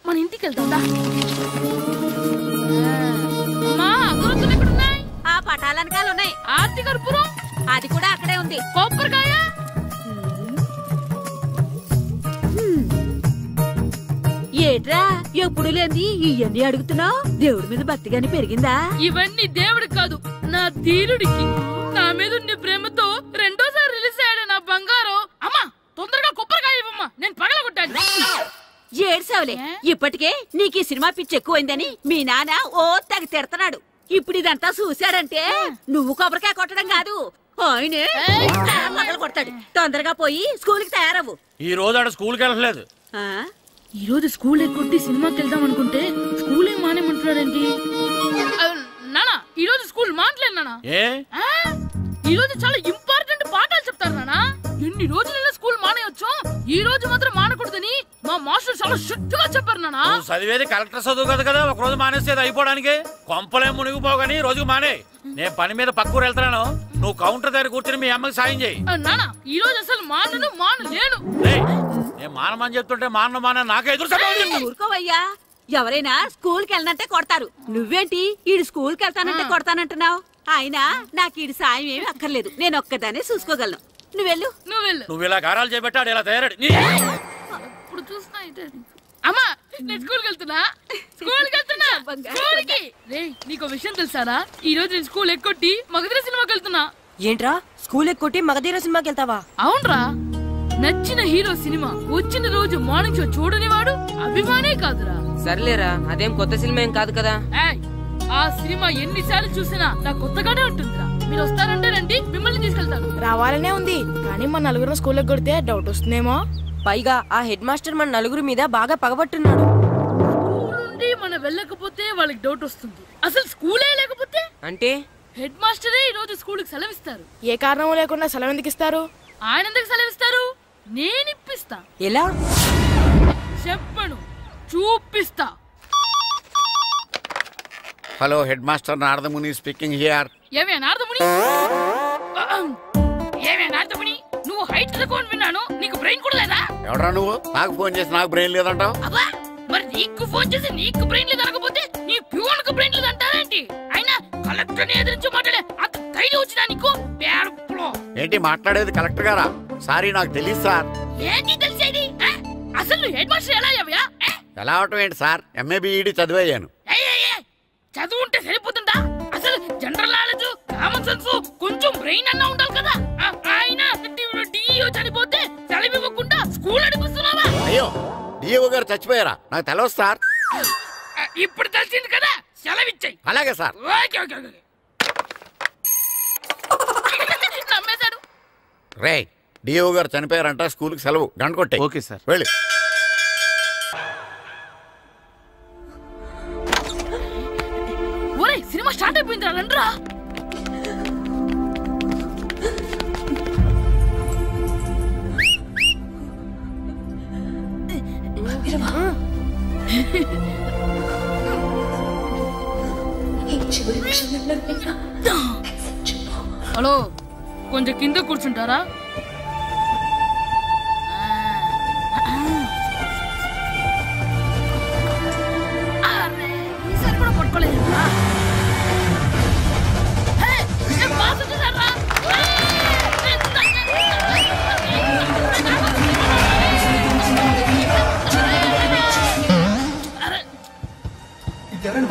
మన ఇంటికి వెళ్తా. అమ్మా అగరొత్తులు ఎక్కడున్నాయి? ఆ పటాలనకాలు ఉన్నాయి. ఆర్తి కర్పూరం అది కూడా అక్కడే ఉంది. కొబ్బరికాయ ఏట్రా ఎప్పుడు లేని ఇవన్నీ అడుగుతున్నావు? దేవుడి మీద భక్తి గాని పెరిగిందా? ఇవన్నీ దేవుడికి కాదు, నా ధీరుడికి. నా మీద ఉండే ప్రేమతో రెండోసారి రిలీజ్ అయ్యాడు నా బంగారం. అమ్మా తొందరగా కొబ్బరికాయ ఇవ్వమ్మా, నేను పగలగొట్టాను. ఏడ్సావులే, ఇప్పటికే నీకు ఈ సినిమా పిచ్చి ఎక్కువైందని మీ నాన్న ఓ తెగ తిడతాడు. ఇప్పుడు ఇదంతా చూశాడంటే నువ్వు కొబ్బరికాయ కొట్టడం కాదు, ఆయనే పగలు కొడతాడు. తొందరగా పోయి స్కూల్ కి తయారవు. ఈ రోజు ఆడ స్కూల్కి వెళ్ళలేదు. ఈ రోజు స్కూల్ ఎక్కొట్టి సినిమాకి వెళ్దాం అనుకుంటే స్కూల్ ఏం మానేమంటున్నాడండి. నానా ఈ రోజు స్కూల్ మానట్లేదు నానా. ఈ రోజు చాలా ఇంపార్టెంట్ పాఠాలు చెప్తారు నానా. ఎన్ని రోజులైనా స్కూల్ మానేయొచ్చు, ఈ రోజు మాత్రం మానకూడదని మా మాస్టర్ చాలా స్ట్రిక్ట్ గా చెప్పారు నానా. చదివేది కలెక్టర్ చదువు కదా కదా, ఒక రోజు మానేసేది అయిపోవడానికి. కొంపలేం మునిగిపోగాని రోజుకు మానే. నేను పని మీద పక్కూరు వెళ్తున్నాను, నువ్వు కౌంటర్ దగ్గర కూర్చొని మీ అమ్మకి సాయం చేయి. నానా ఈ రోజు అసలు మానలేను. నేను మానమని చెప్తుంటే మాన నాకే ఎదురు. ఊరుకోవయ్యా, ఎవరైనా స్కూల్ కి వెళ్ళనంటే కొడతారు. నువ్వేంటి ఈడు స్కూల్ కి వెళ్తానంటే కొడతానంటున్నావు? అయినా నాకు ఈడు సాయం ఏమి అక్కర్లేదు, నేను ఒక్కదానే చూసుకోగలను. నువ్వెళ్ళు. నువ్వు ఇలా గారాలు చేపెట్టాడు, ఇలా తయారాడు. ఇప్పుడు చూస్తా అమ్మా, నేను స్కూల్కి వెళ్తున్నా. నీకు విషయం తెలుసారా? ఈ రోజు నేను స్కూల్ ఎక్కొట్టి మగధీర సినిమాకి వెళ్తున్నా. ఏంట్రా స్కూల్ ఎక్కొట్టి మగధీర సినిమాకి వెళ్తావా? అవునరా, నచ్చిన హీరో సినిమా వచ్చిన రోజు మార్నింగ్ షో చూడని వాడు అభిమానే కాదురా. సర్లేరా, అదేం కొత్త సినిమా ఏం కాదు కదా. ఆ సినిమా ఎన్నిసార్లు చూసినా నాకు కొత్తగానే ఉంటుందిరా. మీరు వస్తారంటే రండి, మిమ్మల్ని తీసుకెళ్తాను. రావాలనే ఉంది, కానీ మన నలుగురు స్కూల్ కొడితే డౌట్ వస్తుందేమో. పైగా ఆ హెడ్ మాస్టర్ మన నలుగురి మీద బాగా పగబట్టున్నాడు. స్కూల్ నుండి మనం వెళ్ళకపోతే వాళ్ళకి డౌట్ వస్తుంది. అసలు స్కూలే లేకపోతే అంటే హెడ్ మాస్టరే ఈ రోజు స్కూల్ కి సెలవిస్తారు. ఏ కారణం లేకుండా సెలవు ఎందుకు ఇస్తారు? ఆయన ఎందుకు సెలవిస్తారు? నేను ఇప్పిస్తా. ఎలా చెప్పను, చూపిస్తా. Hello, head master Naradamuni speaking here. ఏమే నారదముని, నువ్వు హైట్ రికార్డ్ విన్నాను, నీకు బ్రెయిన్ కూడా లేదా? ఎవడా నువ్వు? నాకు ఫోన్ చేసి నాకు బ్రెయిన్ లేదంటావు? అబ్బా, మరి నీకు ఫోన్ చేసి నీకు బ్రెయిన్ లేదనకపోతే నీ ప్యూన్ కు బ్రెయిన్ లేదంటారేంటి? అయినా కలెక్టర్ ని ఎదిరించి మాట్లాడే అంత ధైర్యం వచ్చినా నీకు? ఏంటి మాట్లాడేది? కలెక్టర్ గారా? సారీ, నాకు తెలియదు సార్. ఏంటి తెలిసేది? అసలు నువ్వు హెడ్ మాస్టర్ ఎలా అయ్యావా? ఎలా అవటం ఏంటి సార్, ఎంఏ బిఈడి చదివయ్యాను. చదువు ఉంటే సరిపోతుందా? అసలు జనరల్ నాలెడ్జ్, కామన్ సెన్స్, కొంచెం బ్రెయిన్ అన్నా ఉండాలి కదా. ఆయన డిఇఓ చనిపోతే సెలవివ్వకుండా స్కూల్ అడిపిస్తున్నావా? అయ్యో, డిఇఓ గారు చచ్చిపోయారా? నాకు తెలవదు సార్. ఇప్పుడు తెలిసింది కదా, సెలవిచ్చాయి. అలాగే సార్. నమ్మేశాడు. రే, డిఇఓ గారు చనిపోయారంట, స్కూల్కి సెలవు, గంట కొట్టే. Okay sir. వెళ్ళి. సినిమా స్టార్ట్ అయిపోయిందిరా, రండ్రా. హలో, కొంచెం కింద కూర్చుంటారా? ఈసారి కూడా పట్టుకోలేదు.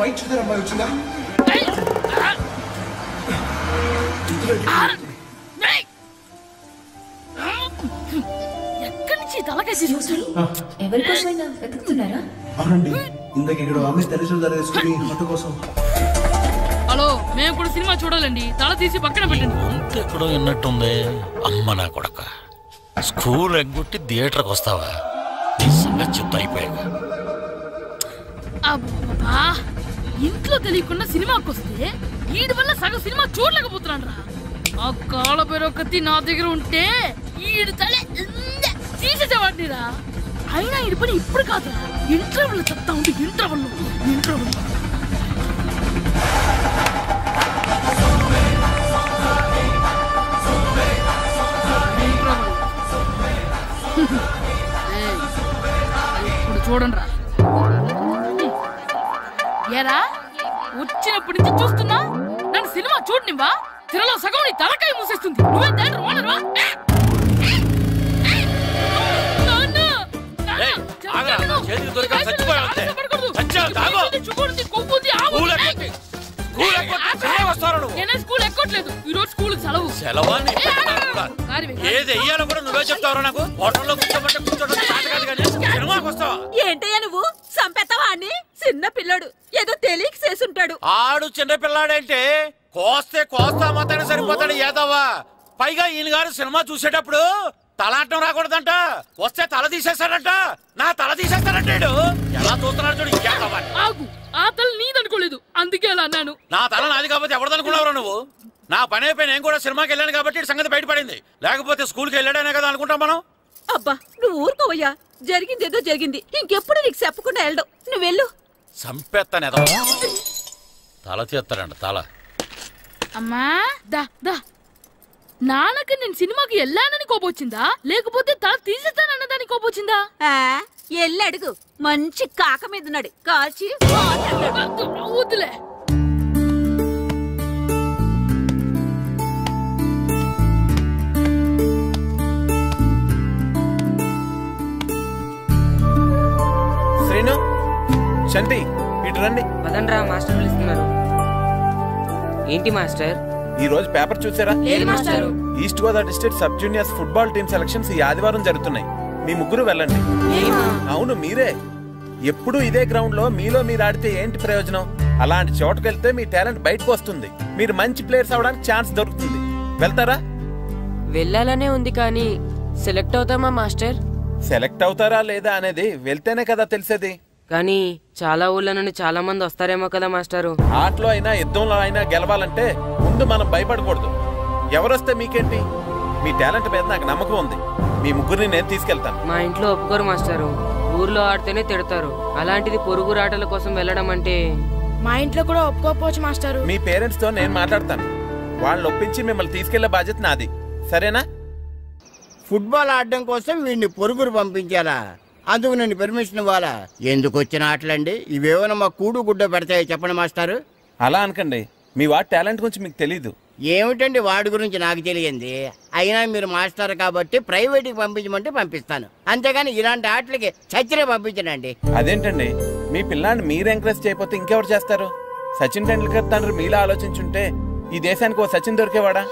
వైట్ చూద్దరు అమ్మాయి వచ్చిందా? ఎక్కడి నుంచి తలకేసి ఎవరికోసమైనా వెతుకుతున్నారా? అవునండి, ఇందాక ఇక్కడ అమ్మాయి తల్లిదండ్రులు ధర తీసుకుని మట్టు కోసం. హలో, మేము కూడా సినిమా చూడాలండి, తల తీసి పక్కన పెట్టండి. ఎక్కడో విన్నట్టుంది. అమ్మ నా కొడక, స్కూల్ ఎగ్గొట్టి థియేటర్కి వస్తావా? నీ సంగతి చెప్తా అయిపోయాక. అబ్బా, ఇంట్లో తెలియకుండా సినిమాకి వస్తే వీడి వల్ల సగం సినిమా చూడలేకపోతున్నాను రా. ఆ కాళ్ళ పేరొకటి నా దగ్గర ఉంటే ఈడు తలే తీసేసేవాడిని రా. అయినా ఈడి పని ఇప్పుడు కాదురా, ఇంటర్వెల్ చెప్తా ఉంటే ఇంటర్వెల్ ఇప్పుడు చూడండి రా. ఏరా వచ్చినప్పటి నుంచి చూస్తున్నా నన్ను సినిమా చూడనివ్వా తిరలో సగం నీ తలకాయ మూసేస్తుంది నువ్వే థియేటర్ ఓనర్వా స్కూల్ ఎక్కట్లేదు ఈ రోజు స్కూల్ సెలవు ఏది వెయ్యాలో కూడా నువ్వే చెప్తావు నాకు హోటల్లో కూర్చోమంటే కూర్చోబెట్టా ఏంటయ్యా నువ్వు సంపెత్తవా అని చిన్న పిల్లడు ఏదో తెలియక చేసుంటాడు ఆడు చిన్న పిల్లాడంటే కోస్తా మాత్రమే సరిపోతాడు ఏదవ్వా పైగా ఈయన గారు సినిమా చూసేటప్పుడు తలాటం రాకూడదంట వస్తే తల తీసేస్తాడంట నా తల తీసేస్తాడంటాడు ఎలా చూస్తున్నాడు చూడు ఇంకేదవ్వా ఆగు ఆ తల నీదనుకోలేదు అందుకే అలా అన్నాను నా తల నాది కాబట్టి ఎవరిదనుకున్నావు నువ్వు నా పని అయిపోయి నేను కూడా సినిమాకి వెళ్ళాను కాబట్టి సంగతి బయటపడింది లేకపోతే స్కూల్కి వెళ్ళాడనే కదా అనుకుంటాం మనం అబ్బా నువ్వు ఊరుకోవయ్యా జరిగిందేదో జరిగింది ఇంకెప్పుడు నీకు చెప్పకుండా వెళ్ళడం నువ్వు వెళ్ళు సంపెత్తనే తల తీస్తాడంట తల అమ్మా దా దా నాన్నకి నేను సినిమాకి వెళ్ళానని కోపొచ్చిందా లేకపోతే తల తీసేస్తానన్నదాని కోపొచ్చిందా ఎల్లు అడుగు మంచి కాక మీద ఉన్నాడు కాల్చి వద్దులే శ్రీను శంటి ఇటు రండి పదండ్రా మాస్టర్ పిలుస్తున్నారు ఏంటి మాస్టర్ ఈ రోజు పేపర్ చూసారా లేదు మాస్టారు east Godavari district sub juniors football team selections ఈ ఆదివారం జరుగుతున్నాయి మీ ముగ్గురు వెళ్ళండి అవును మీరే ఎప్పుడు ఇదే గ్రౌండ్ లో మీలో మీరు ఆడితే ఏంటి ప్రయోజనం అలాంటి చోటుకు వెళ్తే మీ టాలెంట్ బయటకు వస్తుంది మీరు మంచి ప్లేయర్స్ అవడానికి ఛాన్స్ దొరుకుతుంది వెళ్తారా వెళ్ళాలనే ఉంది కానీ సెలెక్ట్ అవుతామా మాస్టర్ సెలెక్ట్ అవుతారా లేదా అనేది వెళ్తేనే కదా తెలిసేది కానీ చాలా ఊళ్ళ నుండి చాలా మంది వస్తారేమో కదా మాస్టారు ఆటలో అయినా యుద్ధంలో అయినా గెలవాలంటే ముందు మనం భయపడకూడదు ఎవరొస్తే మీకేంటి మీ టాలెంట్ మీద నాకు నమ్మకం ఉంది మీ ముగ్గురిని నేను తీసుకెళ్తాను మా ఇంట్లో ఒప్పుకోరు మాస్టారు ఊర్లో ఆడితేనే తిడతారు అలాంటిది పొరుగురు ఆటల కోసం వెళ్ళడం అంటే మా ఇంట్లో కూడా ఒప్పుకోకపోవచ్చు మాస్టారు మీ పేరెంట్స్ తో నేను మాట్లాడతాను వాళ్ళని ఒప్పించి మిమ్మల్ని తీసుకెళ్లే బాధ్యత నాది సరేనా ఫుట్బాల్ ఆడడం కోసం వీడిని పొరుగురు పంపించాలా అందుకు నేను పర్మిషన్ ఇవ్వాలా ఎందుకు వచ్చిన ఆటలండి ఇవేమైనా మా కూడు గుడ్డ పెడతాయో చెప్పండి మాస్టారు అలా అనకండి మీ వాడి టాలెంట్ గురించి మీకు తెలీదు ఏమిటండి వాడి గురించి నాకు తెలియంది అయినా మీరు మాస్టర్ కాబట్టి ప్రైవేట్కి పంపించమంటే పంపిస్తాను అంతేగాని ఇలాంటి ఆటలకి చచ్చిరే పంపించనండి అదేంటండి మీ పిల్లాన్ని మీరు ఎంకరేజ్ చేయకపోతే ఇంకెవరు చేస్తారు సచిన్ టెండూల్కర్ తండ్రి మీలా ఆలోచించుంటే ఈ దేశానికి ఓ సచిన్ దొరికేవాడా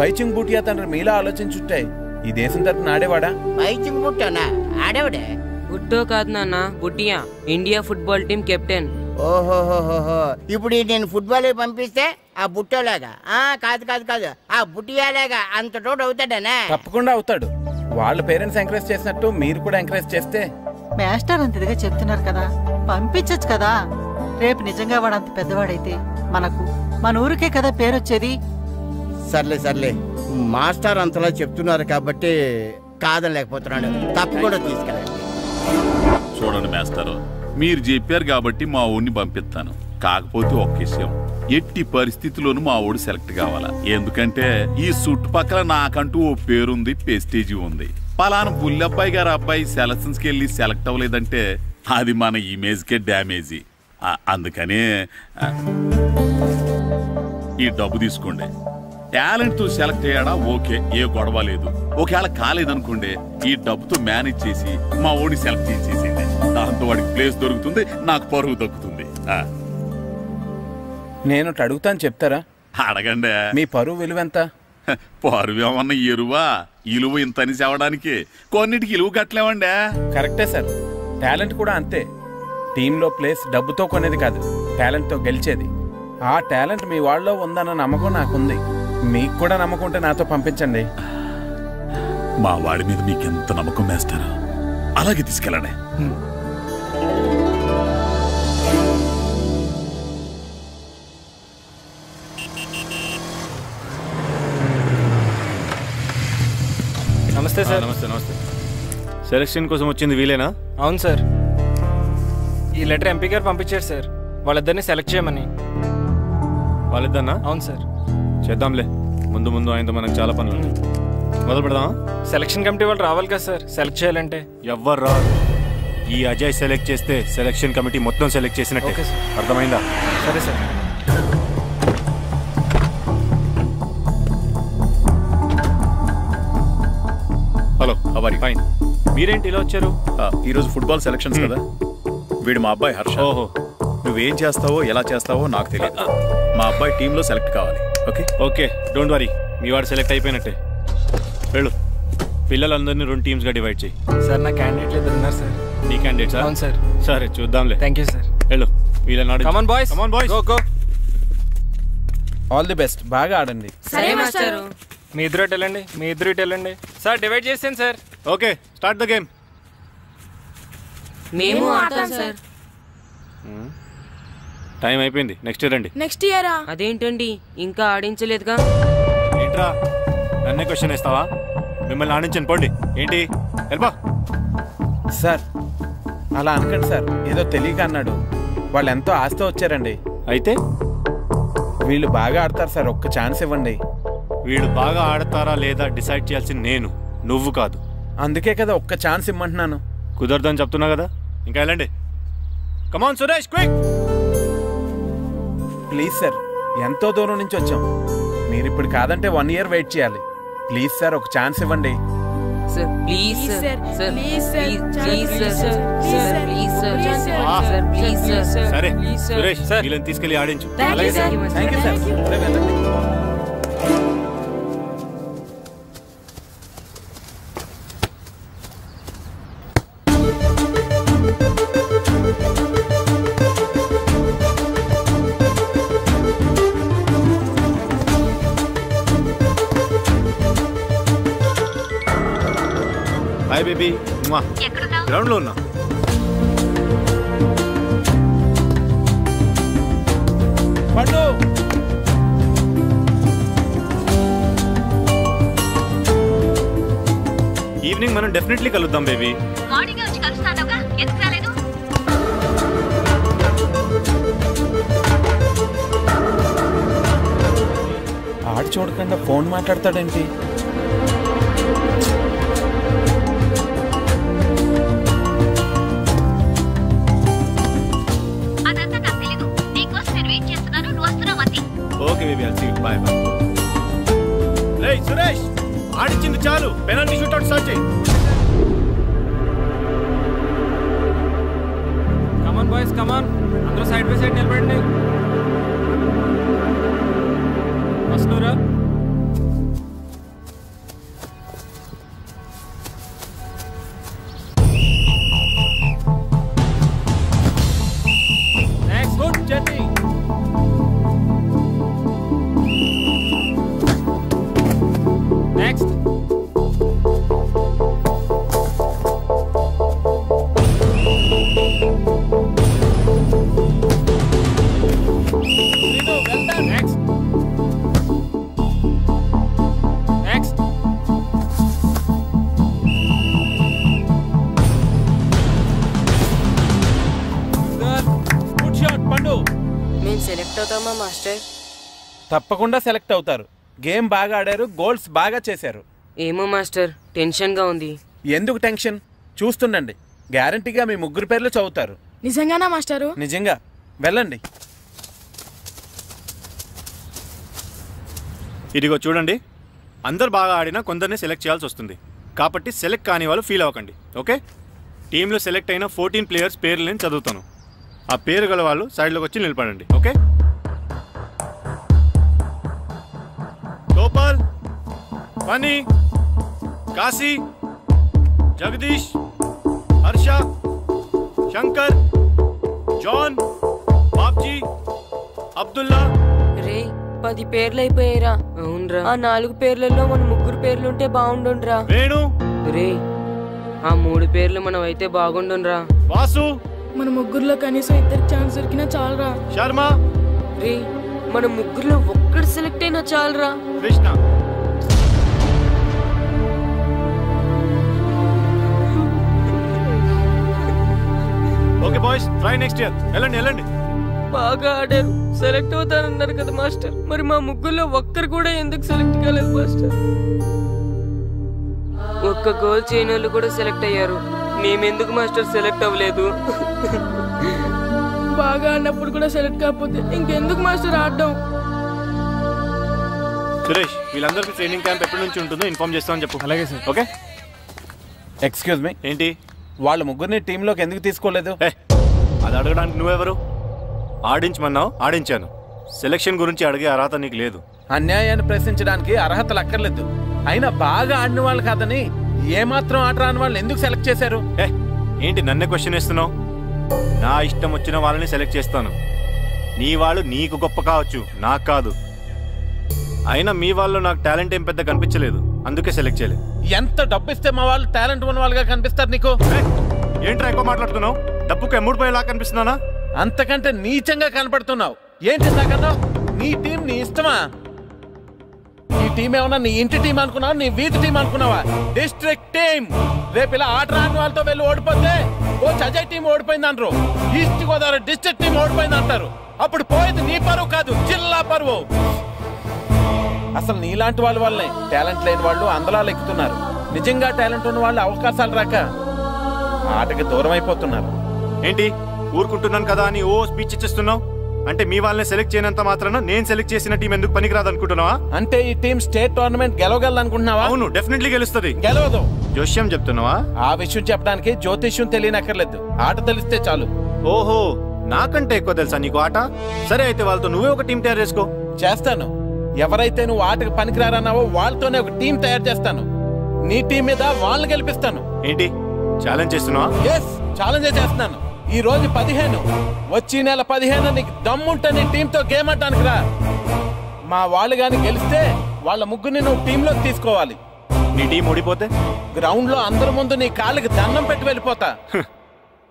బైచింగ్ బూటియా తండ్రి మీలా ఆలోచించుంటే ఈ దేశం తరపున ఆడేవాడా బైచింగ్ బుట్టనా ఆడేవాడే బుట్టో కాదు నాన్న Bhutia India football team captain ఓహోహోహో ఇప్పుడు నేను ఫుట్బాల్ పంపిస్తే ఆ బుట్టోలాగా కాదు కాదు కాదు ఆ బుట్టియాలాగా అంత తోడు అవుతాడనా తప్పకుండా అవుతాడు వాళ్ళ పేరెంట్స్ ఎంకరేజ్ చేసినట్టు మీరు కూడా ఎంకరేజ్ చేస్తే మాస్టర్ అంతదిగా చెప్తున్నారు కదా పంపించచ్చు కదా రేపు నిజంగా వాడు అంత పెద్దవాడైతే మన ఊరికే కదా పేరొచ్చేది సర్లే సర్లే మాస్టర్ అంతలా చెప్తున్నారు కాబట్టి కాదనలేకపోతున్నాడు తప్పకుండా తీసుకెళ్ళండి చూడండి మాస్టర్ మీరు చెప్పారు కాబట్టి మా ఊరిని పంపిస్తాను కాకపోతే ఒక్క విషయం ఎట్టి పరిస్థితుల్లోనూ మా ఊడు సెలెక్ట్ కావాలా ఎందుకంటే ఈ చుట్టుపక్కల నాకంటూ ఓ పేరుంది ప్రెస్టీజీ ఉంది పలానా బుల్లబ్బాయి గారు అబ్బాయి సెలక్షన్స్ కి వెళ్ళి సెలెక్ట్ అవ్వలేదంటే అది మన ఇమేజ్ కే డ్యామేజీ అందుకనే ఈ డబ్బు తీసుకోండి టాలెంట్ తో సెలెక్ట్ అయ్యాడా ఓకే ఏ గొడవ లేదు ఒకవేళ కాలేదనుకోండి ఈ డబ్బుతో మేనేజ్ చేసి మా ఓడి సెలెక్ట్ చేసేసింది దాంతో వాడికి ప్లేస్ దొరుకుతుంది నాకు పరువు దక్కుతుంది నేను అడుగుతాను చెప్తారా అడగండి మీ పరువు విలువ ఎంత పరువు ఏమన్నా ఎరువా ఇలువ ఇంత అని చెప్పడానికి కొన్నిటికి ఇలువ కట్టలేమండి కరెక్టే సార్ టాలెంట్ కూడా అంతే టీంలో ప్లేస్ డబ్బుతో కొనేది కాదు టాలెంట్ తో గెలిచేది ఆ టాలెంట్ మీ వాళ్ళలో ఉందన్న నమ్మకం నాకుంది మీకు కూడా నమ్మకం ఉంటే నాతో పంపించండి మా వాడి మీద మీకు ఎంత నమ్మకం వేస్తారో అలాగే తీసుకెళ్ళండి నమస్తే సార్. నమస్తే నమస్తే. సెలక్షన్ కోసం వచ్చింది వీలేనా? అవును సార్. ఈ లెటర్ ఎంపీ గారు పంపించారు సార్ వాళ్ళిద్దరిని సెలెక్ట్ చేయమని. వాళ్ళిద్దరినా? అవును సార్. చేద్దాంలే, ముందు ముందు ఆయనతో మనకు చాలా పనులు. మొదలు పెడదామా? సెలక్షన్ కమిటీ వాళ్ళు రావాలి కదా సార్ సెలెక్ట్ చేయాలంటే. ఎవ్వరు రారు. ఈ అజయ్ సెలెక్ట్ చేస్తే సెలక్షన్ కమిటీ మొత్తం సెలెక్ట్ చేసినట్టే. అర్థమైందా? సరే సార్. హలో హవారి. ఫైన్. మీరేంటి ఇలా వచ్చారు? ఈరోజు ఫుట్బాల్ సెలక్షన్స్ కదా, వీడు మా అబ్బాయి హర్ష. ఓహో. నువ్వేం చేస్తావో ఎలా చేస్తావో నాకు తెలియదు. మా అబ్బాయి టీంలో సెలెక్ట్ కావాలి. Okay okay, don't worry. మీ వాడు సెలెక్ట్ అయిపోయినట్టే. వెళ్ళు. పిల్లలందరినీ 2 టీమ్స్గా డివైడ్ చేయి. సార్ నా క్యాండిడేట్లు ఇద్దరు ఉన్నారు సార్. నీ క్యాండిడేట్? అవును సార్. సరే చూద్దాంలే. Thank you sir. వెళ్ళు. వీళ్ళని కమాన్ boys, come on boys, go go. All the best, బాగా ఆడండి. సరే మాస్టర్. మీ ఇద్దరు ఇటు వెళ్ళండి, మీ ఇద్దరు ఇటు వెళ్ళండి. సార్ డివైడ్ చేసాను sir. Okay, start the game. మేము ఆడతాం సార్. టైం అయిపోయింది, నెక్స్ట్ ఇయర్ రండి. నెక్స్ట్ ఇయరా? అదేంటండి ఇంకా ఆడించలేదుగా? ఏంట్రా నన్నే క్వశ్చన్ ఇస్తావా? మిమ్మల్ని ఆడించండి, పోండి. ఏంటి వెళ్ళిపో. సార్ అలా అనకండి సార్, ఏదో తెలియక అన్నాడు. వాళ్ళు ఎంతో ఆస్తి వచ్చారండి. అయితే వీళ్ళు బాగా ఆడతారు సార్, ఒక్క ఛాన్స్ ఇవ్వండి. వీళ్ళు బాగా ఆడతారా లేదా డిసైడ్ చేయాల్సింది నేను, నువ్వు కాదు. అందుకే కదా ఒక్క ఛాన్స్ ఇమ్మంటున్నాను. కుదరదని చెప్తున్నా కదా, ఇంకా వెళ్ళండి. Come on Suresh, quick. Please sir, ఎంతో దూరం నుంచి వచ్చాం. మీరు ఇప్పుడు కాదంటే 1 year వెయిట్ చేయాలి. ప్లీజ్ సార్ ఒక ఛాన్స్ ఇవ్వండి. Sir please sir, sir please sir, sir please sir, sir please sir. సరే సురేష్, వీళ్ళని తీసుకెళ్ళి ఆడించు. Thank you sir. వెళ్ళండి. Hi baby. గ్రౌండ్ లో ఉన్నా. పండు ఈవినింగ్ మనం డెఫినెట్లీ కలుద్దాం బేబీ. మార్నింగ్ వచ్చి కలుస్తానుగా, ఎందుకు రాలేదు? ఆడు చూడకుండా ఫోన్ మాట్లాడతాడేంటి? అదంతా నాకు తెలీదు. నీకోసం నేను వెయిట్ చేస్తున్నాను, నువ్వు వస్తున్నావు అంతే. Okay baby, I'll see you. Bye bye. రేయ్ సురేష్, ఆడించింది చాలు, పెనాల్టీ షూట్అవుట్ స్టార్ట్ చేయి. Come on boys, come on. అందరూ సైడ్ బై సైడ్ నిలబడండి. వస్తున్నారా? Next good journey. Next. Next. Next. Good shot పండు. మేము సెలెక్ట్ అవుతామా మాస్టర్? తప్పకుండా సెలెక్ట్ అవుతారు. గేమ్ బాగా ఆడారు, గోల్స్ బాగా చేశారు. ఏమో మాస్టర్, టెన్షన్గా ఉంది. ఎందుకు టెన్షన్? చూస్తుండండి, గ్యారంటీగా మీ 3 పేర్లు చదువుతారు. నిజంగానా మాస్టారు? నిజంగా. వెళ్ళండి. ఇదిగో చూడండి, అందరు బాగా ఆడినా కొందరిని సెలెక్ట్ చేయాల్సి వస్తుంది. కాబట్టి సెలెక్ట్ కాని వాళ్ళు ఫీల్ అవ్వకండి, ఓకే? టీంలో సెలెక్ట్ అయిన 14 ప్లేయర్స్ పేర్లు నేను చదువుతాను. ఆ పేరు గల వాళ్ళు సైడ్లోకి వచ్చి నిలబడండి, ఓకే? గోపాల్, ఫనీ, కాశీ, జగదీష్, హర్ష, శంకర్, జాన్, బాబ్జీ, అబ్దుల్లా. రే 10 పేర్లు అయిపోయారా? అవునరా. ఆ 4 పేర్లలో మన 3 పేర్లుంటే బాగుండుండ్రా. వేణు. రే ఆ 3 పేర్లు మనం అయితే బాగుండుండ్రా. వాసు. మన 3లో కనీసం 2 ఛాన్స్ దొరికినా చాలరా. శర్మ. రే మన 3లో ఒక్కడు సెలెక్ట్ అయినా చాలరా. Krishna. Okay boys, try next year. వెళ్ళండి వెళ్ళండి. బాగా ఆడారు, సెలెక్ట్ అవుతారన్నారు కదా మాస్టర్. మరి మా 3లో ఒక్కరు కూడా ఎందుకు సెలెక్ట్ కాలేదు మాస్టర్? ఒక్క గోల్ చేయని వాళ్ళు కూడా సెలెక్ట్ అయ్యారు. మేమెందుకు మాస్టర్ సెలెక్ట్ అవ్వలేదు? బాగా ఆడినప్పుడు కూడా సెలెక్ట్ కాకపోతే ఇంకెందుకు మాస్టర్ ఆడడం? సురేష్, వీళ్ళందరికీ ట్రైనింగ్ క్యాంప్ ఎప్పటి నుంచి ఉంటుందో ఇన్ఫార్మ్ చేస్తామని చెప్పు. అలాగే సార్. ఓకే. ఎక్స్క్యూజ్ మీ, ఏంటి? వాళ్ళ ముగ్గురిని టీంలోకి ఎందుకు తీసుకోలేదు? అది అడగడానికి నువ్వెవరు? ఆడించమన్నావు, ఆడించాను. సెలక్షన్ గురించి అడిగే అర్హత నీకు లేదు. అన్యాయాన్ని ప్రశ్నించడానికి అర్హతలు అక్కర్లేదు. అయినా బాగా ఆడిన వాళ్ళు కాదని ఏమాత్రం ఆట రాని వాళ్ళు ఎందుకు సెలెక్ట్ చేశారు? ఏంటి నన్నే క్వశ్చన్ వేస్తున్నావు? నా ఇష్టం వచ్చిన వాళ్ళని సెలెక్ట్ చేస్తాను. నీ వాళ్ళు నీకు గొప్ప కావచ్చు, నాకు కాదు. అయినా మీ వాళ్ళు నాకు టాలెంట్ ఏం పెద్ద కనిపించలేదు, అందుకే సెలెక్ట్ చేయలేదు. ఎంత డబ్బు ఇస్తే మా వాళ్ళు టాలెంట్ ఉన్న వాళ్ళుగా కనిపిస్తారు నీకు? ఏంట్రా ఎక్కువ మాట్లాడుతున్నావు? డబ్బుకు ఎమ్ముడిపోయేలా కనిపిస్తున్నానా? అంతకంటే నీచంగా కనపడుతున్నావు. ఏంటి నాకన్నావు? నీ టీం నీ ఇష్టమా? ఈ టీం ఏమన్నా నీ ఇంటి టీం అనుకున్నావా, నీ వీధి టీం అనుకున్నావా? District team. రేపు ఇలా ఆట రాని వాళ్ళతో వెళ్ళి ఓడిపోతే కోచ్ అజయ్ టీం ఓడిపోయింది అంటారు, ఈస్ట్ గోదావరి డిస్ట్రిక్ట్ టీం ఓడిపోయింది అంటారు. అప్పుడు పోయేది నీ పరువు కాదు, జిల్లా పరువు. అసలు నీలాంటి వాళ్ళ వల్లే టాలెంట్ లేని వాళ్ళు అందలాలు ఎక్కుతున్నారు. నిజంగా టాలెంట్ ఉన్న వాళ్ళు అవకాశాలు రాక ఆటకి దూరం అయిపోతున్నారు. ఏంటి ఊరుకుంటున్నాను కదా అని ఓ స్పీచ్ ఇచ్చేస్తున్నావు? అంటే మీ వాళ్ళని సెలెక్ట్ చేయనంత మాత్రాన నేను సెలెక్ట్ చేసిన టీం ఎందుకు పనికిరాదు అనుకుంటున్నావా? అంటే ఈ టీం స్టేట్ టోర్నమెంట్ గెలవగలదు అనుకుంటున్నావా? అవును, డెఫినెట్లీ గెలుస్తుంది. గెలవదు. జోష్యం చెప్తున్నావా? ఆ విషయం చెప్పడానికి జ్యోతిష్యం తెలియనక్కర్లేదు, ఆట తెలిస్తే చాలు. ఓహో, నాకంటే ఎక్కువ తెలుసా నీకు ఆట? సరే అయితే వాళ్ళతో నువ్వే ఒక టీం తయారు చేసుకో. చేస్తాను. ఎవరైతే నువ్వు ఆటకు పనికిరారన్నావో వాళ్ళతోనే ఒక టీం తయారు చేస్తాను. నీ టీం మీద వాళ్ళని గెలిపిస్తాను. ఏంటి ఛాలెంజ్ చేస్తున్నావా? ఎస్, ఛాలెంజ్ చేస్తున్నాను. ఈ రోజు 15, వచ్చే నెల 15 నీకు దమ్ముంటే నీ టీంతో గేమ్ ఆడటానికి రా. మా వాళ్ళు గాని గెలిస్తే వాళ్ళ ముగ్గురిని నువ్వు టీంలో తీసుకోవాలి. నీ టీం ఓడిపోతే గ్రౌండ్ లో అందరి ముందు నీ కాళ్ళకి దండం పెట్టి వెళ్ళిపోతా.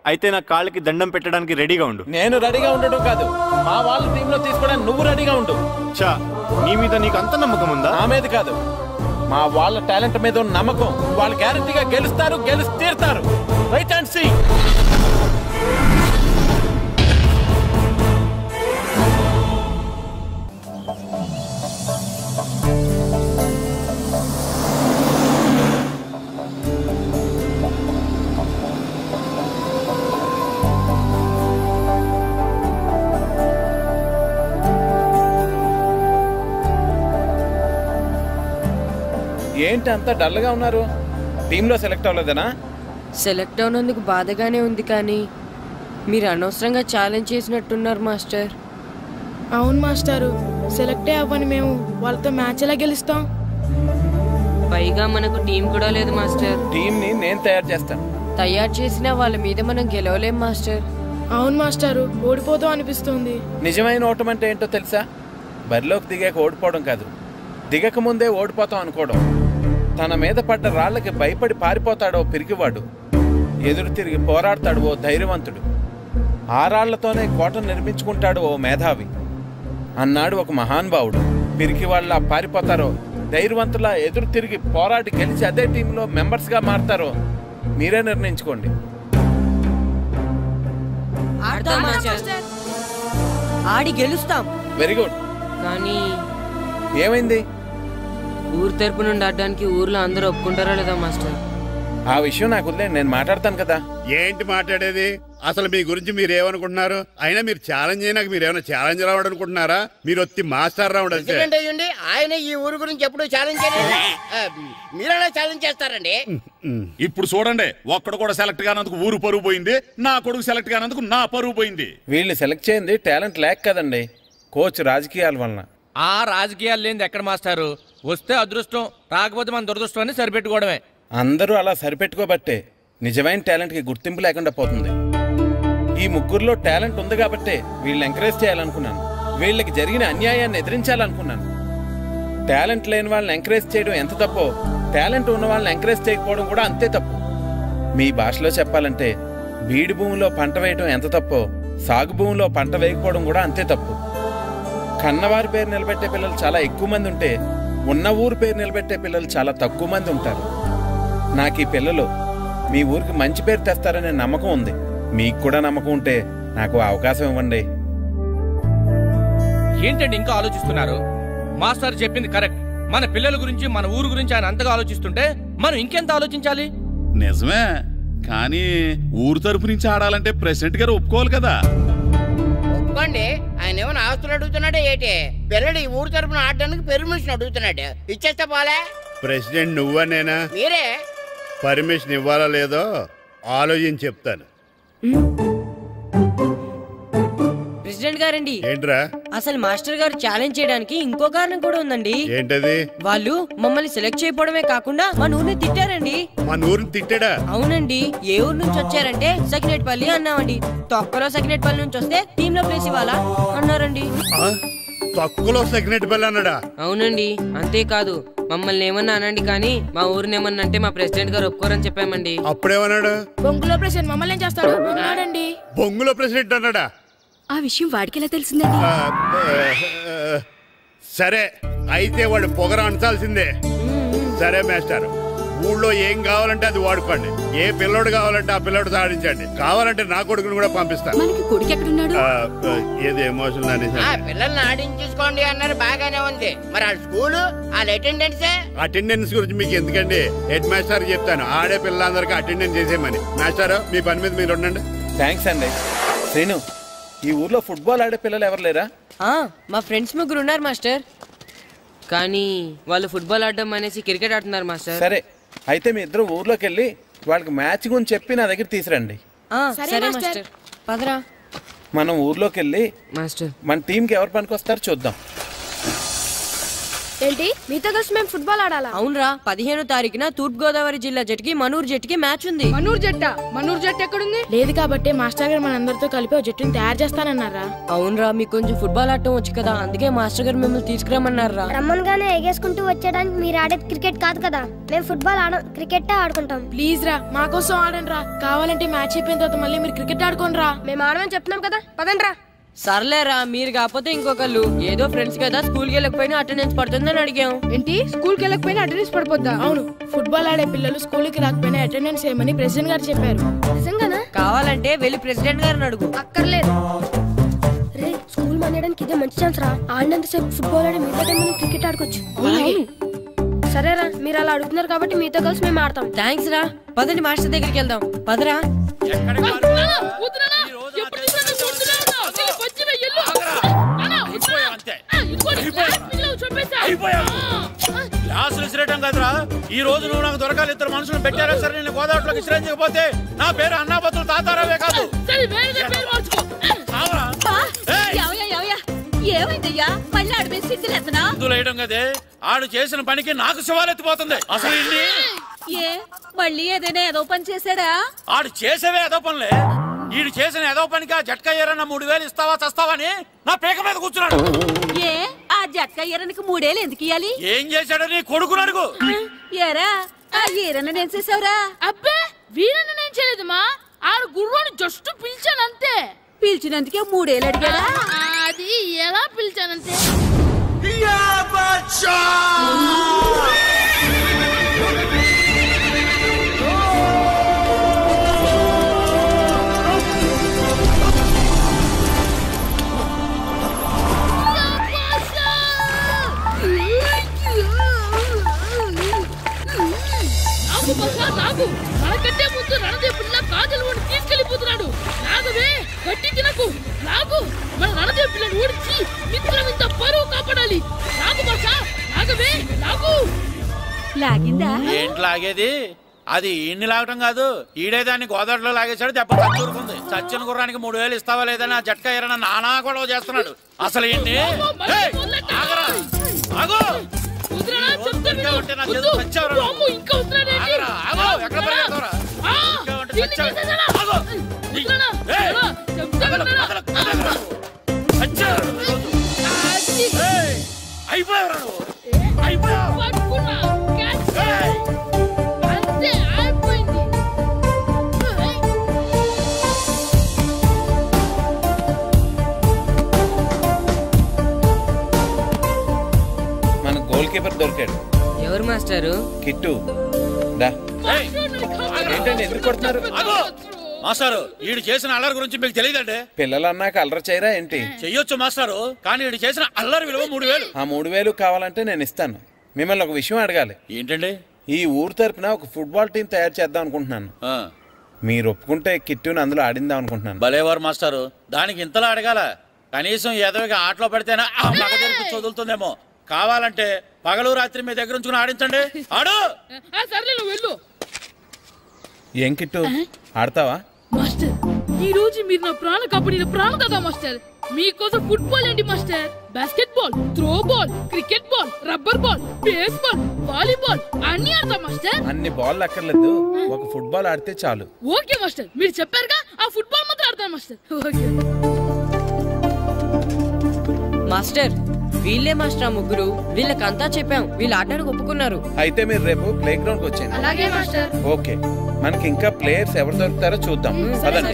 అయితే నా కాళ్ళకి దండం పెట్టడానికి రెడీగా ఉండు. నేను రెడీగా ఉండడం కాదు, మా వాళ్ళ టీంలో తీసుకోవడానికి నువ్వు రెడీగా ఉండు. చా, నీ మీద నీకు అంత నమ్మకం ఉందా? నా మీద కాదు, మా వాళ్ళ టాలెంట్ మీద ఉన్న నమ్మకం. వాళ్ళు గ్యారంటీగా గెలుస్తారు, గెలిచి తీరుతారు. Right and see. ఏంటి అంత డల్గా ఉన్నారు? టీంలో సెలెక్ట్ అవ్వలేదనా? సెలెక్ట్ అవునందుకు బాధగానే ఉంది, కానీ మీరు అనవసరంగా ఛాలెంజ్ చేసినట్టున్నారు మాస్టర్. అవును మాస్టారు, సెలెక్టే అవ్వని మేము వాళ్ళతో మ్యాచ్ ఎలా గెలుస్తాం? పైగా మనకు టీం కూడా లేదు మాస్టర్. టీంని నేను తయారు చేస్తాను. తయారు చేసిన వాళ్ళ మీద మనం గెలవలేం మాస్టర్. అవును మాస్టారు, ఓడిపోతాం అనిపిస్తుంది. నిజమైన ఓటం అంటే ఏంటో తెలుసా? బరిలోకి దిగాక ఓడిపోవడం కాదు, దిగక ముందే ఓడిపోతాం అనుకోవడం. తన మీద పడ్డ రాళ్లకి భయపడి పారిపోతాడో పిరికివాడు, ఎదురు తిరిగి పోరాడతాడు ఓ ధైర్యవంతుడు, ఆ రాళ్లతోనే కోట నిర్మించుకుంటాడు ఓ మేధావి అన్నాడు ఒక మహానుభావుడు. పిరికి వాళ్ళ పారిపోతారో ధైర్యవంతులా ఎదురు తిరిగి పోరాడి గెలిచి అదే టీంలో మెంబర్స్గా మారతారో మీరే నిర్ణయించుకోండి. ఆడి గెలుస్తాం. Very good. కానీ ఏమైంది? ఊరు తరపు నుండి ఆడడానికి ఊర్లో అందరూ ఒప్పుకుంటారా లేదా మాస్టర్? ఆ విషయం నాకు వదిలేండి, నేను మాట్లాడతాను కదా. ఏంటి మాట్లాడేది? అసలు మీ గురించి మీరు ఏమనుకుంటున్నారు? అయినా మీరు ఛాలెంజ్ అయినాక మీరు ఏమైనా ఛాలెంజ్ రావడం అనుకుంటున్నారా? మీరు వచ్చి మాస్టర్ రావడం అంటే ఆయన ఈ ఊరు గురించి ఎప్పుడు ఛాలెంజ్ చేయలేదు, మీరెలా ఛాలెంజ్ చేస్తారండి? ఇప్పుడు చూడండి, ఒక్కడు కూడా సెలెక్ట్ కానందుకు ఊరు పరువు పోయింది, నా కొడుకు సెలెక్ట్ కానందుకు నా పరువు పోయింది. వీళ్ళని సెలెక్ట్ చేయింది టాలెంట్ లేక కదండి, కోచ్ రాజకీయాల వలన. ఆ రాజకీయాలు లేనిది ఎక్కడ మాస్టారు? వస్తే అదృష్టం, రాకపోతే మన దురదృష్టం అని సరిపెట్టుకోవడమే. అందరూ అలా సరిపెట్టుకోబట్టే నిజమైన టాలెంట్కి గుర్తింపు లేకుండా పోతుంది. ఈ ముగ్గురులో టాలెంట్ ఉంది కాబట్టే వీళ్ళని ఎంకరేజ్ చేయాలనుకున్నాను, వీళ్ళకి జరిగిన అన్యాయాన్ని ఎదిరించాలనుకున్నాను. టాలెంట్ లేని వాళ్ళని ఎంకరేజ్ చేయడం ఎంత తప్పో, టాలెంట్ ఉన్న వాళ్ళని ఎంకరేజ్ చేయకపోవడం కూడా అంతే తప్పు. మీ భాషలో చెప్పాలంటే బీడు భూమిలో పంట వేయడం ఎంత తప్పో, సాగు భూమిలో పంట వేయకపోవడం కూడా అంతే తప్పు. కన్నవారి పేరు నిలబెట్టే పిల్లలు చాలా ఎక్కువ మంది ఉంటే, ఉన్న ఊరు పేరు నిలబెట్టే పిల్లలు చాలా తక్కువ మంది ఉంటారు. నాకు ఈ పిల్లలు మీ ఊరికి మంచి పేరు తెస్తారనే నమ్మకం ఉంది. మీకు కూడా నమ్మకం ఉంటే నాకు అవకాశం ఇవ్వండి. ఏంటండి ఇంకా ఆలోచిస్తున్నారు? మాస్టర్ చెప్పింది కరెక్ట్. మన పిల్లల గురించి, మన ఊరు గురించి ఆయన అంతగా ఆలోచిస్తుంటే మనం ఇంకెంత ఆలోచించాలి? నిజమే, కానీ ఊరు తరపు నుంచి ఆడాలంటే ప్రెసిడెంట్ గారు ఒప్పుకోవాలి కదా. ఒప్పుకోండి. ఆయన ఏమైనా ఆస్తులు అడుగుతున్నాడే ఏంటి? పిల్లడు ఈ ఊరు తరపున ఆడడానికి పెర్మిషన్ అడుగుతున్నాడు. ఇచ్చేస్తే పోలే. ప్రెసిడెంట్ నువ్వా నేనా? మీరే. పర్మిషన్ ఇవ్వాలా లేదో ఆలోచించి చెప్తాను. ప్రెసిడెంట్ గారండి, ఏంట్రా? అసలు మాస్టర్ గారు ఛాలెంజ్ చేయడానికి ఇంకో కారణం కూడా ఉందండి. ఏంటది? వాళ్ళు మమ్మల్ని సెలెక్ట్ చేయకపోవడమే కాకుండా మన ఊరిని తిట్టారండి. మన ఊరిని తిట్టాడా? అవునండి. ఏ ఊరు నుంచి వచ్చారంటే సకినేట్పల్లి అన్నామండి. తొక్కలో సకినేట్పల్లి నుంచి వస్తే టీమ్ లో ప్లేస్ ఇవ్వాలా అన్నారండి. తక్కువలో సకినేట్పల్లి అన్నాడా? అవునండి. అంతేకాదు మమ్మల్ని ఏమన్నా అనండి కానీ మా ఊరిని ఏమన్నా అంటే మా ప్రెసిడెంట్ గారు ఒప్పుకోరని చెప్పామండి. అప్పుడేమన్నాడు? బొంగులో ప్రెసిడెంట్ మమ్మల్ని ఏం చేస్తాడు అన్నాడండి. బొంగులో ప్రెసిడెంట్ అన్నాడా? ఆ విషయం వాడికెలా తెలిసిందండి? సరే అయితే వాడు పొగర అంచాల్సిందే. సరే మాస్టర్, ఊళ్ళో ఏం కావాలంటే అది వాడుకోండి. ఏ పిల్లోడు కావాలంటే ఆ పిల్లోడు సాధించండి. కావాలంటే నా కొడుకుని కూడా పంపిస్తాను. కొడుకు ఎక్కడున్నాడు? ఏది ఎమోషన్ పిల్లల్ని ఆడించేసుకోండి అన్నారు, బాగానే ఉంది. మరి ఆ స్కూలు వాళ్ళ అటెండెన్స్ గురించి మీకు ఎందుకండి? హెడ్ మాస్టర్ చెప్తాను, ఆడే పిల్లలందరికీ అటెండెన్స్ చేసేయమని. మాస్టర్ మీ పని మీద మీరు ఉండండి. థ్యాంక్స్ అండి. శ్రీను, ఈ ఊర్లో ఫుట్బాల్ ఆడే పిల్లలు ఎవరు లేరా? మా ఫ్రెండ్స్ ముగ్గురు ఉన్నారు మాస్టర్, కానీ వాళ్ళు ఫుట్బాల్ ఆడడం అనేసి క్రికెట్ ఆడుతున్నారు మాస్టర్. సరే అయితే మీ ఇద్దరు ఊర్లోకి వెళ్ళి వాళ్ళకి మ్యాచ్ గురించి చెప్పి నా దగ్గర తీసురండి. సరే మాస్టర్. పదరా. మనం ఊర్లోకి వెళ్ళి మాస్టర్ మన టీంకి ఎవరు పనికొస్తారో చూద్దాం. ఏంటి మీతో కలిసి మేము ఫుట్బాల్ ఆడాలా? అవునరా. 15వ తారీఖున తూర్పు గోదావరి జిల్లా జట్టుకి మనూరు జట్టుకి మ్యాచ్ ఉంది. మనూరు జట్టు ఎక్కడుంది? లేదు కాబట్టి మాస్టర్ గారు మనందరితో కలిపి జట్టుని తయారు చేస్తానన్నారా? అవునరా, మీకు కొంచెం ఫుట్బాల్ ఆడటం వచ్చు కదా, అందుకే మాస్టర్ గారు మిమ్మల్ని తీసుకురమ్మన్నారా. రమ్మన్గానే ఎగేసుకుంటూ వచ్చేయడానికి మీరు ఆడేది క్రికెట్ కాదు కదా. మేము ఫుట్బాల్ ఆడం, క్రికెట్ ఆడుకుంటాం. ప్లీజ్ రా, మా కోసం ఆడండి రా. కావాలంటే మ్యాచ్ అయిపోయిన తర్వాత మళ్ళీ మీరు క్రికెట్ ఆడుకోండి రా. మేము ఆడమని చెప్తున్నాం కదా, పదండి రా. సర్లేరా, మీరు కాకపోతే ఇంకొకళ్ళు. ఏదో ఫ్రెండ్స్ కదా, స్కూల్ కి వెళ్ళకపోయినా అటెండెన్స్ పడుతుందని అడిగాం. ఏంటి స్కూల్ కి వెళ్ళకపోయినా అటెండెన్స్ పడిపోద్దా? అవును, ఫుట్బాల్ ఆడే పిల్లలు స్కూల్ కి రాకపోయినా అటెండెన్స్ చేయమని ప్రెసిడెంట్ గారు చెప్పారు. నిజంగానా? కావాలంటే వెళ్ళి ప్రెసిడెంట్ గారిని అడుగు. అక్కర్లేదు. రే, స్కూల్ మానేయడానికి ఇదే మంచి ఛాన్స్ రా. ఆడినంతసేపు ఫుట్బాల్ ఆడి మిగతా టైం మనం క్రికెట్ ఆడుకోవచ్చు. సరేరా, మీరు అలా అడుగుతున్నారు కాబట్టి మీతో కలిసి మేము ఆడతాం. థ్యాంక్స్ రా. పదండి మాస్టర్ దగ్గరికి వెళ్దాం. పదరా. కదరా, ఈ రోజు నువ్వు నాకు దొరకాలి. ఇద్దరు మనుషులు పెట్టారా సరే, నేను గోదావరిలోకి విశ్రమించకపోతే నా పేరు అన్నాబతులు తాతారావే కాదు. ఏమైందయ్యా? మళ్ళీ ఆడిపోయి సిద్ధులేతనా? వేయడం కదే, ఆడు చేసిన పనికి నాకు శివాలెత్తిపోతుంది. అసలు ఏ మళ్ళీ ఏదైనా ఏదో పని చేశాడా? ఆడు చేసేవే ఏదో పనులే. ఈడు చేసిన ఏదో పనికి ఆ జట్కా ఏరన్నా 3000 ఇస్తావా చస్తావని నా పేక మీద కూర్చున్నాడు. ఏ ఆ జట్కా ఏరనికి 3000 ఎందుకు ఇయ్యాలి? ఏం చేశాడు నీ కొడుకును అడుగు. ఏరా ఆ ఏరన్న నేను చేసావురా? అబ్బే, వీరన్న నేను చేయలేదమ్మా. ఆడు గుర్రాన్ని జస్ట్ పిలిచానంతే. పిలిచినందుకే 3000 అడిగాడా? అది ఎలా పిలిచానంతే. నాగు మనకంటే ముందు రణదేవ్ పిల్ల కాజల్ ఓడి తీసుకెళ్లిపోతున్నాడు. నాగవే, గట్టి తినకు. నాగు, మన రణదేవ్ పిల్లని ఓడించి మిత్రం ఇంత పరువు కాపాడాలి. నాగు భాష, నాగవే, నాగు. లాగిందా? ఏంటి లాగేది? అది ఈయన్ని లాగటం కాదు, ఈడే దాన్ని గోదావరిలో లాగేశాడు. దెబ్బ చచ్చూరుకుంది. చచ్చిన గుర్రానికి 3000 ఇస్తావా లేదని ఆ జట్కా ఏరన్నా నానా గొడవ చేస్తున్నాడు. అసలు ఈయన్ని మన గోల్ కీపర్ దొరికాడు. ఎవరు మాస్టారు? కిట్టు. ఏంటండి ఎందుకు కొడుతున్నారు? మాస్టారు, ఈడు చేసిన అల్లరి గురించి మీకు తెలియదండి. పిల్లలు అన్నాక అల్లరి చేయరా ఏంటి? చెయ్యొచ్చు మాస్టారు, కానీ ఈడు చేసిన అల్లరి విలువ 3000. ఆ 3000 కావాలంటే నేను ఇస్తాను. మిమ్మల్ని ఒక విషయం అడగాలి. ఏంటండి? ఈ ఊరు తరపున ఒక ఫుట్బాల్ టీం తయారు చేద్దాం అనుకుంటున్నాను. మీరు ఒప్పుకుంటే కిట్టుని అందులో ఆడిందాం అనుకుంటున్నాను. భలేవారు మాస్టారు, దానికి ఇంతలా అడగాల? కనీసం ఏదోగా ఆటలో పడితేనే ఆ మగ తెరిపి చదువుతుందేమో. కావాలంటే పగలు రాత్రి మీ దగ్గర ఉంచుకుని ఆడించండి. ఆడు. సర్లే నువ్వు వెళ్ళు. ఏం కిట్టు ఆడతావా? మాస్టర్ ఈ రోజు మీరు నా ప్రాణ కాపాడిన ప్రాణం కదా మాస్టర్. మీకోసం ఫుట్బాల్ ఏంటి master, basket ball, throw ball, cricket ball, rubber ball, base ball, volleyball అన్ని ఆడతా మాస్టర్. అన్ని బాల్ అక్కర్లేదు, ఒక ఫుట్బాల్ ఆడితే చాలు. ఓకే మాస్టర్, మీరు చెప్పారుగా ఆ ఫుట్బాల్ మాత్రం ఆడతాను మాస్టర్. ఓకే మాస్టర్ వీళ్ళే మాస్టర్ ముగ్గురు, వీళ్ళకంతా చెప్పాం, వీళ్ళు ఆడడానికి ఒప్పుకున్నారు. అయితే మీరు రేపు ప్లే గ్రౌండ్ కి వచ్చేయండి. అలాగే మాస్టర్. ఓకే, మనకి ఇంకా ప్లేయర్స్ ఎవరు దొరుకుతారో చూద్దాం. పదండి.